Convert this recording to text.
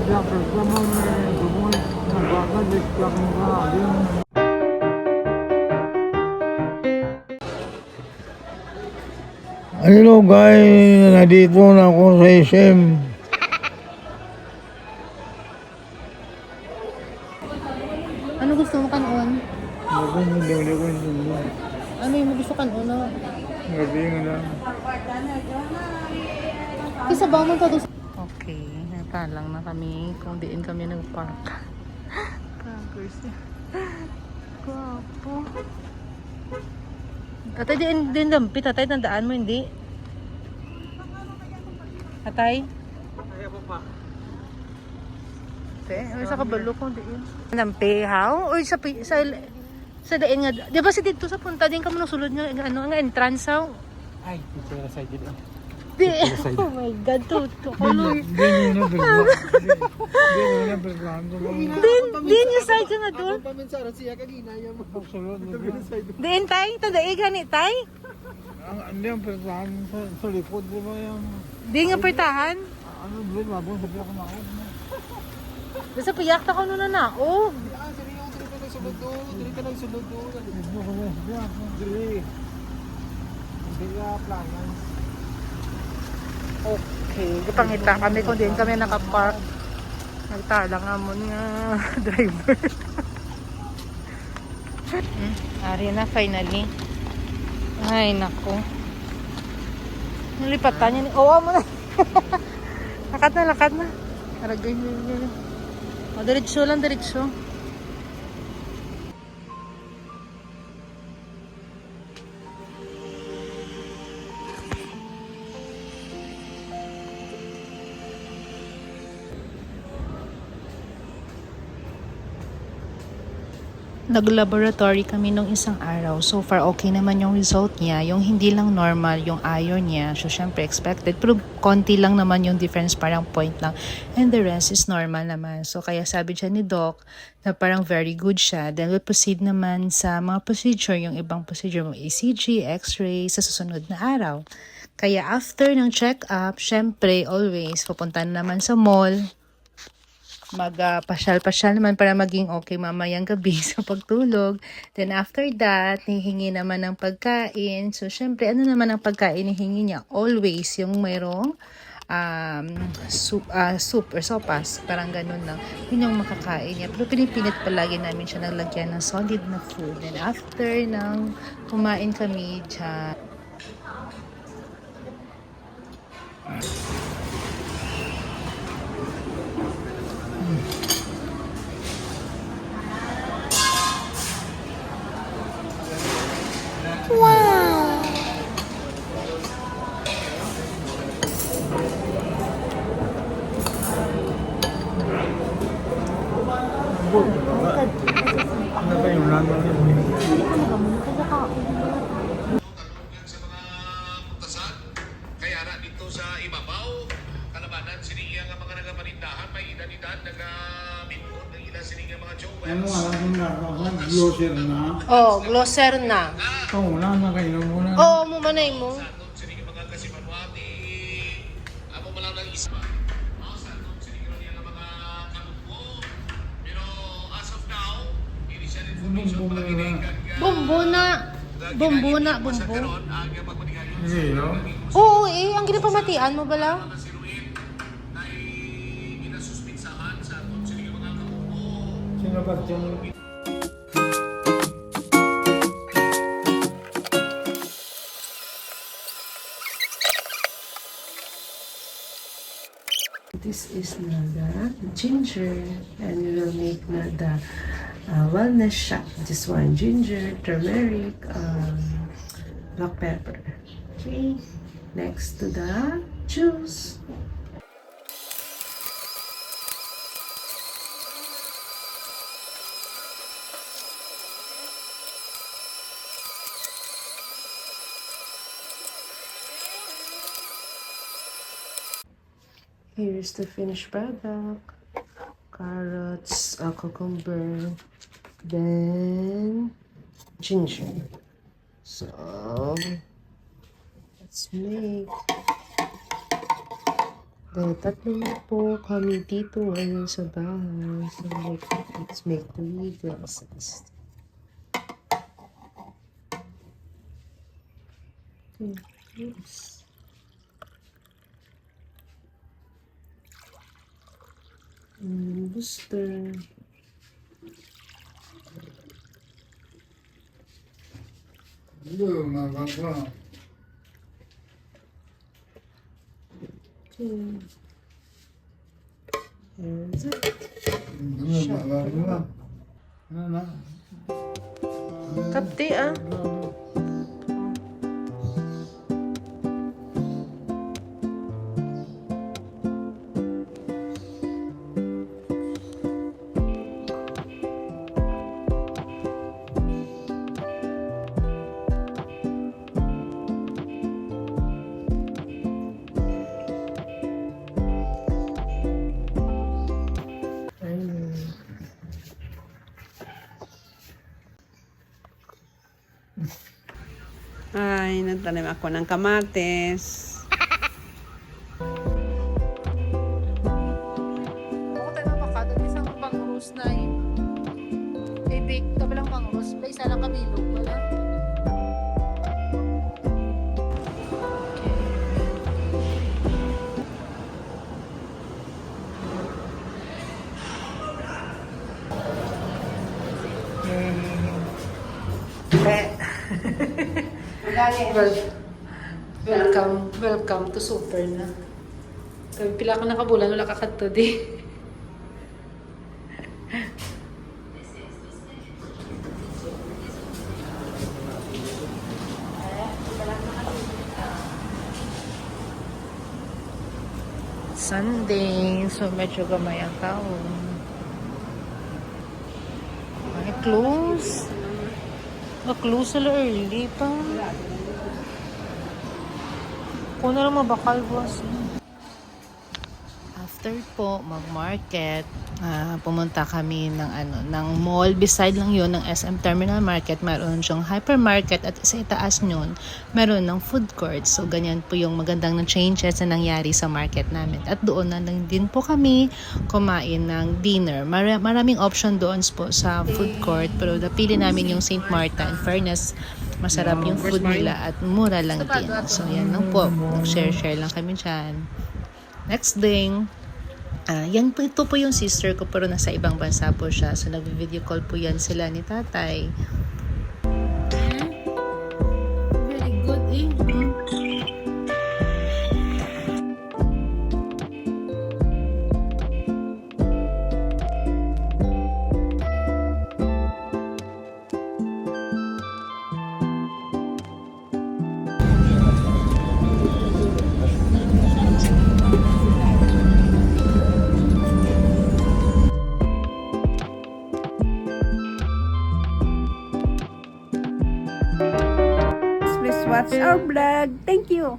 Hello guys, nandito na ako sa SM. Ano gusto mo kanon? Hindi ko hindi. Ano yung gusto kanon? Gabi nga lang. Kisa ba mo to? Okay, natalang na kami kung diin kami nag-park. Kaggers. Gwapo. Tatay, din lampi. Tatay, tandaan mo, hindi? Tatay? Kaya po pa. Ay, sa kabalo ko, diin. Lampi, how? Uy, sa diin nga. Di ba si dito sa punta din ka mo nasulod nga, ano, nga entrance, how? Ay, ito na side dito. Di, oh my God, to kaloy. Hindi na berglaan. Din yung side ka na doon. Paminsara siya kagina yan mo. Diin, tay? Tadaig, gani, tay? Hindi ang berglaan sa likod, di ba yan? Di nga pertahan. Ano ba, mabong sabi ako na ako. Basta piyak ta ko na na. Oh. Ah, seryo, dili ka nagsulod doon. Dili ka nagsulod doon. Hindi ko na, dili. Hindi ka planan. Okay, gipangita kami kung din kami nakapark. Nagtala nga mo nga driver. Ari na finally. Ay nako. Nilipatan niya ni. Oo mo na. Lakad na. Aragay niya. O, diretso lang, diretso. Nag-laboratory kami nung isang araw. So far, okay naman yung result niya. Yung hindi lang normal, yung iron niya. So, syempre, expected. Pero, konti lang naman yung difference. Parang point lang. And the rest is normal naman. So, kaya sabi dyan ni Doc na parang very good siya. Then, we'll proceed naman sa mga procedure. Yung ibang procedure mo, ECG, X-ray, sa susunod na araw. Kaya, after ng check-up, syempre, always, pupunta naman sa mall. Magpasyal-pasyal naman para maging okay mamayang gabi sa pagtulog. Then after that, hihingi naman ng pagkain. So, syempre, ano naman ang pagkain hihingi niya? Always yung mayroong soup or sopas. Parang ganun lang. Yun yung makakain niya. Pero pinipilit palagi namin siya naglagyan ng solid na food. Then after ng kumain kami dyan, Ano ba yung random yun? sa mga putasan kaya na dito sa ibabaw kalabanan siniya nga mga nagapanindahan may edad-edad nagabinod ng ilan siniya mga jowels. Ano nga lang kung nakakasal, glosser na. oh, glosser na. Ito, wala na kayo muna. Oo, mo manay mo. Sanon siniya mga kasimanwati amo malaw ng isa. Sanon siniya nga mga kalupo pero as of now hindi siya information mga ginigag Bumbo na. Bumbo. Hindi, no? Oo, ang ginapamatian mo bala? Sino ba dyan? This is the ginger, and we will make the wellness shot. This one, ginger, turmeric, black pepper. Okay, next to the juice. Here's the finished product. Carrots, cucumber, then ginger. So, let's make Tatlo po kami dito ngayon sa bahay. So, let's make 3 glasses. Oops. Booster. Okay. Here's it. Kapti ah. Ay, nagtanim ako ng kamates. Ako tayo mapakado, isang pang-rose na eh. Bake, kabilang pang-rose, pa isa lang kamilo, wala. Welcome to Super na. Pila ka nakabulan, wala ka kadto di. Sunday, so medyo gamay ang taon. Ay, close. Close sila early pa. Kung na lang mabakal boss. After po mag-market, pumunta kami ng mall. Beside lang yun ng SM Terminal Market, meron siyang hypermarket at sa itaas nyon, meron ng food court. So ganyan po yung magandang na changes na nangyari sa market namin. At doon na lang din po kami kumain ng dinner. Maraming option doon po sa food court, pero napili namin yung St. Marta. In fairness, masarap yung food nila at mura lang din. So yan lang po. Nag-share lang kami dyan. Next thing, ito po yung sister ko pero nasa ibang bansa po siya. So nag-video call po yan sila ni tatay. Very good eh. Please watch our vlog. Thank you.